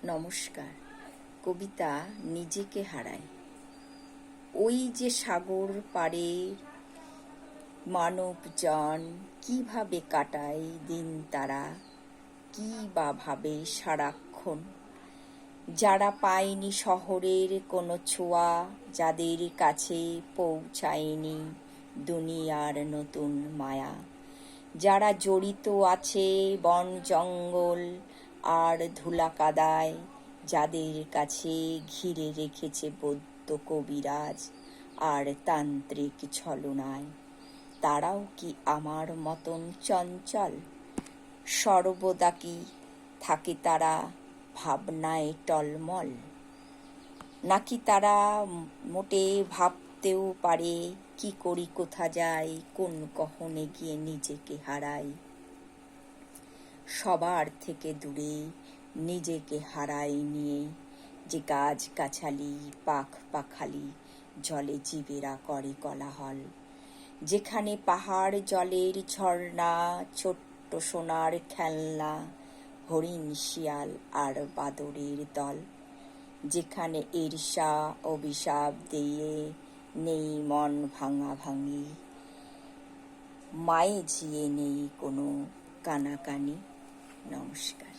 নমস্কার। কবিতা নিজেকে হারায়। ওই যে সাগর পাড়ের মানবজন কিভাবে কাটায় দিন, তারা কি বা ভাবে সারাক্ষণ। যারা পায়নি শহরের কোনো ছোঁয়া, যাদের কাছে পৌঁছায়নি দুনিয়ার নতুন মায়া, যারা জড়িত আছে বন জঙ্গল আর ধুলা কাদায়, যাদের কাছে ঘিরে রেখেছে বৌদ্ধ কবিরাজ আর তান্ত্রিক ছলনায়, তারাও কি আমার মতন চঞ্চল? সর্বদা কি থাকে তারা ভাবনায় টলমল? নাকি তারা মোটে ভাবতেও পারে কি করি, কোথা যাই, কোন কখনে গিয়ে নিজেকে হারাই? সবার থেকে দূরে নিজেকে হারাই নিয়ে যে গাছ গাছালি পাখ পাখালি জলে জীবেরা করে কোলাহল, যেখানে পাহাড় জলের ঝর্ণা, ছোট্ট সোনার খেলনা, হরিণ শিয়াল আর বাদরের দল, যেখানে ঈর্ষা অভিশাপ দিয়ে নেই মন ভাঙা ভাঙি, মায়ে ঝিয়ে নেই কোনো কানাকানি। নমস্কার।